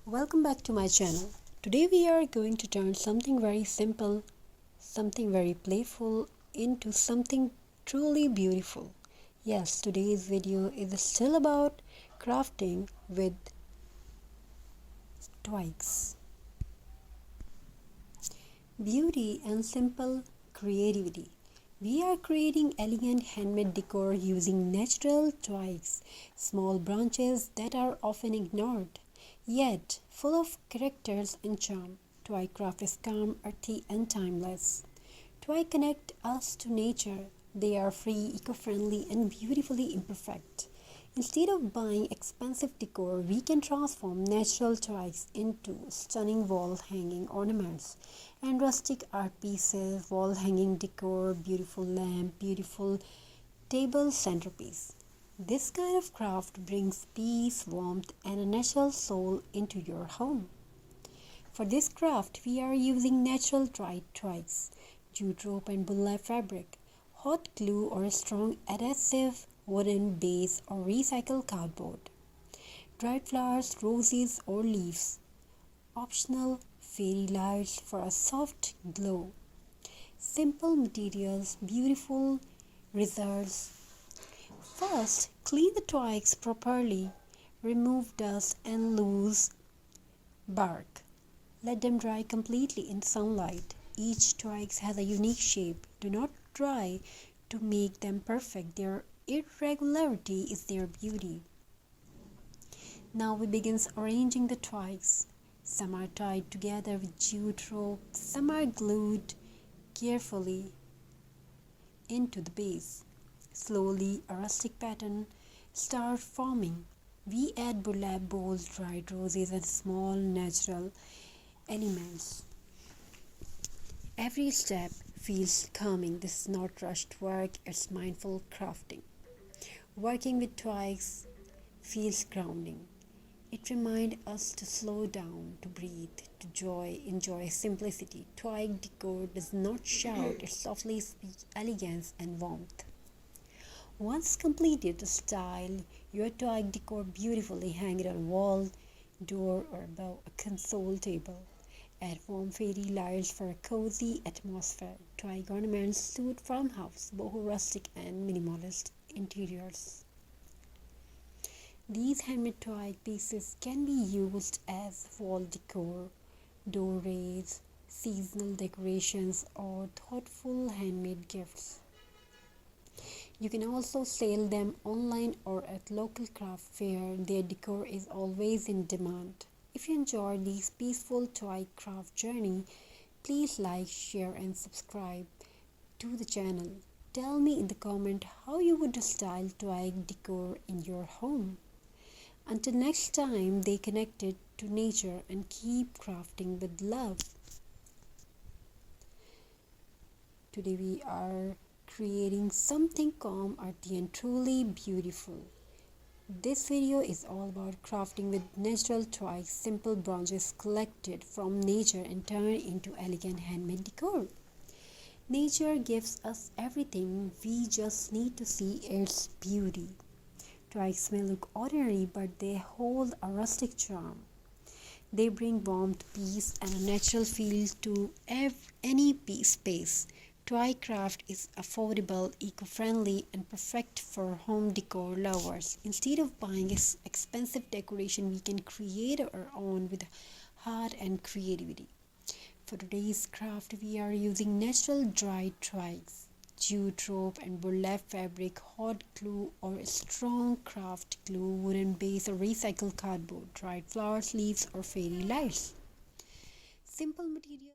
Welcome back to my channel. Today we are going to turn something very simple, something very playful into something truly beautiful. Yes, today's video is still about crafting with twigs. Beauty and simple creativity. We are creating elegant handmade decor using natural twigs, small branches that are often ignored, yet full of characters and charm. Twig craft is calm, earthy, and timeless. Twig connect us to nature. They are free, eco-friendly, and beautifully imperfect. Instead of buying expensive decor, we can transform natural twigs into stunning wall hanging ornaments and rustic art pieces, wall hanging decor, beautiful lamp, beautiful table centerpiece. This kind of craft brings peace, warmth, and a natural soul into your home. For this craft, we are using natural dried twigs, jute rope and burlap fabric, hot glue or a strong adhesive wooden base or recycled cardboard, dried flowers, roses or leaves, optional fairy lights for a soft glow, simple materials, beautiful results. First, clean the twigs properly, remove dust and loose bark. Let them dry completely in sunlight. Each twig has a unique shape. Do not try to make them perfect. Their irregularity is their beauty. Now we begin arranging the twigs. Some are tied together with jute rope, some are glued carefully into the base. Slowly, a rustic pattern starts forming. We add burlap bowls, dried roses, and small natural elements. Every step feels calming. This is not rushed work, it's mindful crafting. Working with twigs feels grounding. It reminds us to slow down, to breathe, to enjoy simplicity. Twig decor does not shout, it softly speaks elegance and warmth. Once completed, style your twig decor beautifully, hang it on a wall, door, or above a console table. Add warm fairy lights for a cozy atmosphere. Twig ornaments suit farmhouse, boho, rustic, and minimalist interiors. These handmade twig pieces can be used as wall decor, doorways, seasonal decorations, or thoughtful handmade gifts. You can also sell them online or at local craft fair. Their decor is always in demand. If you enjoyed this peaceful twig craft journey, please like, share, and subscribe to the channel. Tell me in the comment how you would style twig decor in your home. Until next time, stay connected to nature and keep crafting with love. Today we are creating something calm, earthy, and truly beautiful. This video is all about crafting with natural twigs, simple branches collected from nature and turned into elegant handmade decor. Nature gives us everything, we just need to see its beauty. Twigs may look ordinary, but they hold a rustic charm. They bring warmth, peace, and a natural feel to any space. Twig craft is affordable, eco-friendly, and perfect for home decor lovers. Instead of buying expensive decoration, we can create our own with heart and creativity. For today's craft, we are using natural dried twigs, jute rope and burlap fabric, hot glue or strong craft glue, wooden base or recycled cardboard, dried flowers, leaves or fairy lights. Simple material.